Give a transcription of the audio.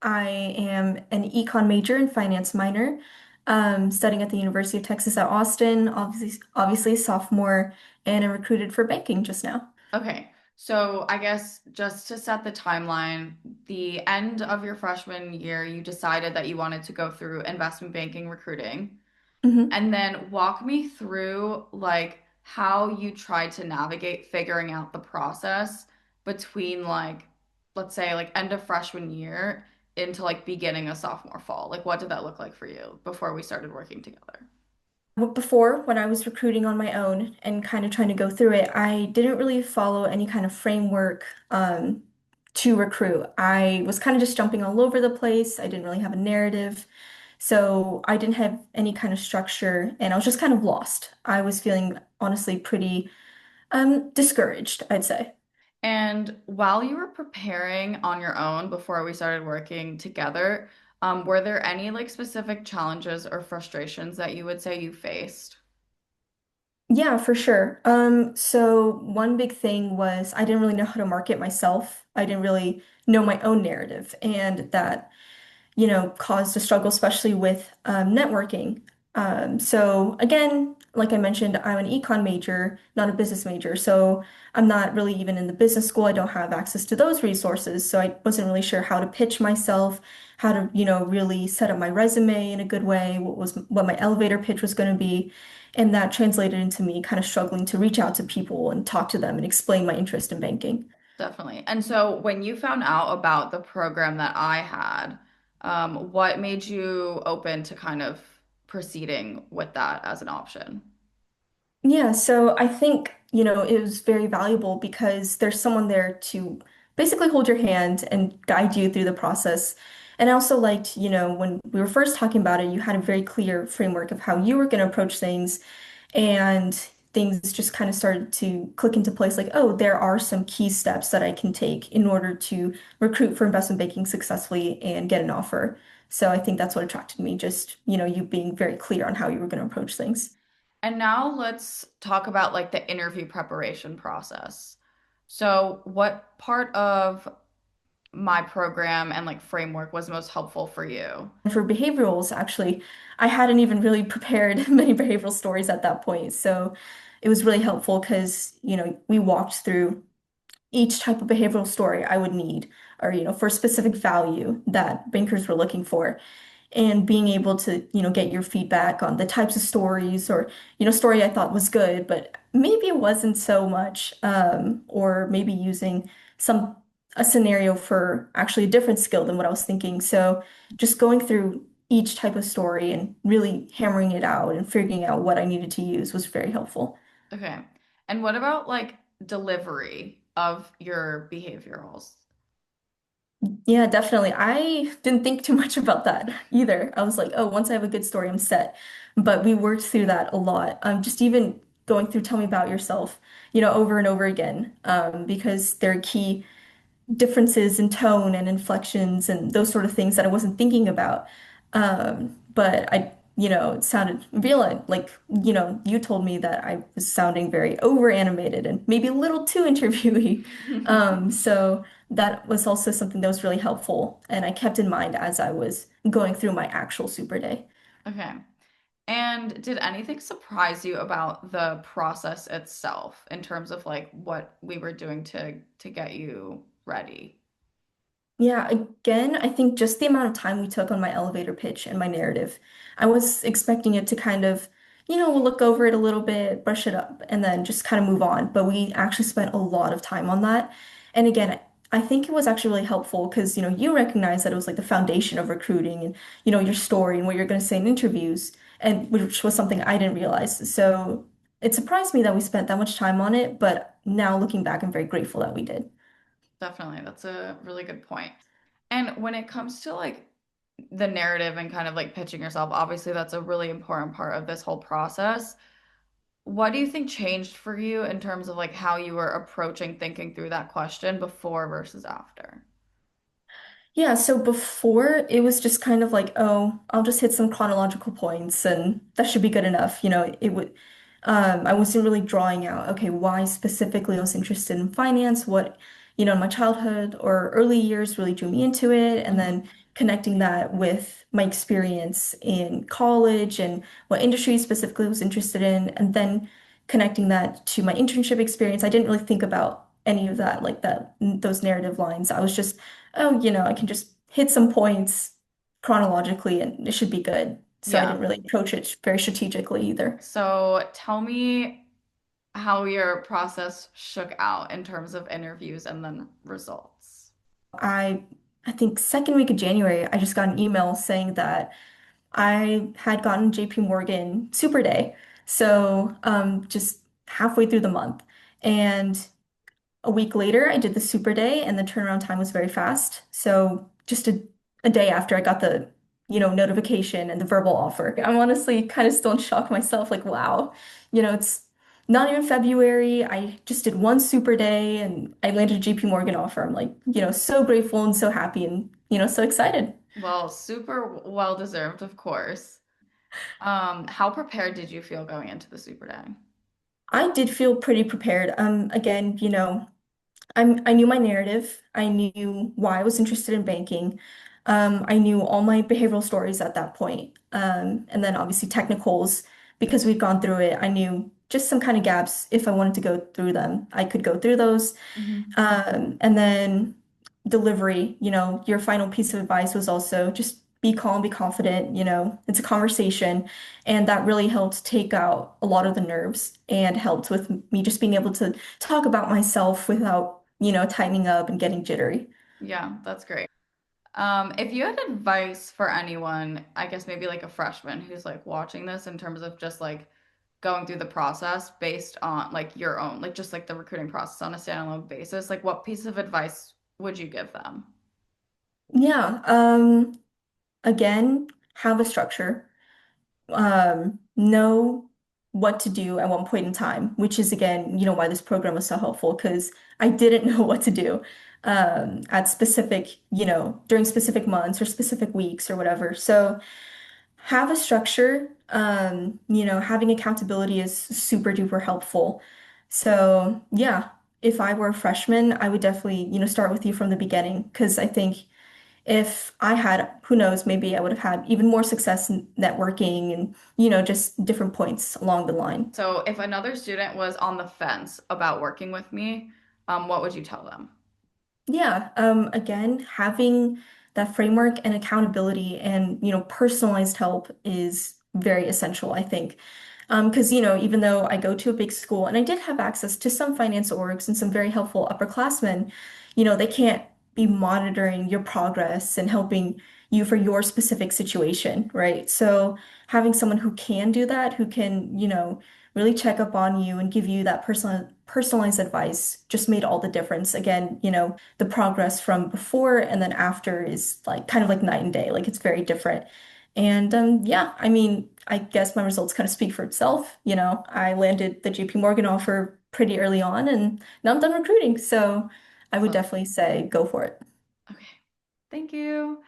I am an econ major and finance minor, studying at the University of Texas at Austin, obviously sophomore, and I'm recruited for banking just now. Okay, so I guess just to set the timeline, the end of your freshman year, you decided that you wanted to go through investment banking recruiting. Mhm. And then walk me through like how you tried to navigate figuring out the process between like, let's say like end of freshman year into like beginning of sophomore fall. Like what did that look like for you before we started working together? Before, when I was recruiting on my own and kind of trying to go through it, I didn't really follow any kind of framework to recruit. I was kind of just jumping all over the place. I didn't really have a narrative. So I didn't have any kind of structure and I was just kind of lost. I was feeling honestly pretty discouraged, I'd say. And while you were preparing on your own before we started working together, were there any like specific challenges or frustrations that you would say you faced? Yeah, for sure. So one big thing was I didn't really know how to market myself. I didn't really know my own narrative, and that caused a struggle, especially with networking. So again, like I mentioned, I'm an econ major, not a business major. So I'm not really even in the business school. I don't have access to those resources. So I wasn't really sure how to pitch myself, how to, really set up my resume in a good way, what my elevator pitch was going to be. And that translated into me kind of struggling to reach out to people and talk to them and explain my interest in banking. Definitely. And so when you found out about the program that I had, what made you open to kind of proceeding with that as an option? Yeah, so I think, it was very valuable because there's someone there to basically hold your hand and guide you through the process. And I also liked, when we were first talking about it, you had a very clear framework of how you were going to approach things, and things just kind of started to click into place like, oh, there are some key steps that I can take in order to recruit for investment banking successfully and get an offer. So I think that's what attracted me, just, you being very clear on how you were going to approach things. And now let's talk about like the interview preparation process. So what part of my program and like framework was most helpful for you? For behaviorals, actually, I hadn't even really prepared many behavioral stories at that point. So it was really helpful because, we walked through each type of behavioral story I would need, or, for a specific value that bankers were looking for. And being able to, get your feedback on the types of stories or, story I thought was good, but maybe it wasn't so much, or maybe using some a scenario for actually a different skill than what I was thinking. So just going through each type of story and really hammering it out and figuring out what I needed to use was very helpful. Okay. And what about like delivery of your behaviorals? Yeah, definitely. I didn't think too much about that either. I was like, oh, once I have a good story, I'm set. But we worked through that a lot. Just even going through tell me about yourself, over and over again, because there are key differences in tone and inflections and those sort of things that I wasn't thinking about. But it sounded real, like, you told me that I was sounding very over animated and maybe a little too interviewee. So that was also something that was really helpful. And I kept in mind as I was going through my actual super day. Okay. And did anything surprise you about the process itself in terms of like what we were doing to get you ready? Yeah, again, I think just the amount of time we took on my elevator pitch and my narrative. I was expecting it to kind of, we'll look over it a little bit, brush it up, and then just kind of move on. But we actually spent a lot of time on that. And again, I think it was actually really helpful because, you recognize that it was like the foundation of recruiting and, your story and what you're going to say in interviews, and which was something I didn't realize. So it surprised me that we spent that much time on it, but now looking back, I'm very grateful that we did. Definitely. That's a really good point. And when it comes to like the narrative and kind of like pitching yourself, obviously that's a really important part of this whole process. What do you think changed for you in terms of like how you were approaching thinking through that question before versus after? Yeah, so before it was just kind of like, oh, I'll just hit some chronological points and that should be good enough. It would I wasn't really drawing out, okay, why specifically I was interested in finance, what, in my childhood or early years really drew me into it, and Hmm. then connecting that with my experience in college and what industry specifically I was interested in, and then connecting that to my internship experience. I didn't really think about any of that, like that, those narrative lines. I was just, oh, I can just hit some points chronologically and it should be good. So I Yeah. didn't really approach it very strategically either. So tell me how your process shook out in terms of interviews and then results. I I think second week of January, I just got an email saying that I had gotten JP Morgan Super Day. So just halfway through the month. And a week later, I did the Super Day and the turnaround time was very fast. So just a day after I got the, notification and the verbal offer. I'm honestly kind of still in shock myself, like, wow, it's not even February. I just did one Super Day and I landed a JP Morgan offer. I'm like, so grateful and so happy and, so excited. Well, super well deserved, of course. How prepared did you feel going into the Super Day? I did feel pretty prepared. Again, I knew my narrative. I knew why I was interested in banking. I knew all my behavioral stories at that point. And then obviously technicals, because we'd gone through it, I knew just some kind of gaps. If I wanted to go through them, I could go through those. Hmm. And then delivery, your final piece of advice was also just be calm, be confident, it's a conversation. And that really helped take out a lot of the nerves and helped with me just being able to talk about myself without, tightening up and getting jittery. Yeah, that's great. If you had advice for anyone, I guess maybe like a freshman who's like watching this in terms of just like going through the process based on like your own, like just like the recruiting process on a standalone basis, like what piece of advice would you give them? Yeah. Again, have a structure. Know what to do at one point in time, which is again, why this program was so helpful because I didn't know what to do at specific, during specific months or specific weeks or whatever. So have a structure. Having accountability is super duper helpful. So yeah, if I were a freshman, I would definitely, start with you from the beginning because I think if I had, who knows, maybe I would have had even more success in networking and, just different points along the line. So if another student was on the fence about working with me, what would you tell them? Yeah, again, having that framework and accountability and, personalized help is very essential, I think. Because, even though I go to a big school and I did have access to some finance orgs and some very helpful upperclassmen, they can't be monitoring your progress and helping you for your specific situation, right? So having someone who can do that, who can, really check up on you and give you that personalized advice just made all the difference. Again, the progress from before and then after is like kind of like night and day. Like it's very different. And yeah, I mean, I guess my results kind of speak for itself. I landed the JP Morgan offer pretty early on and now I'm done recruiting. So I would So, definitely say go for it. okay. Thank you.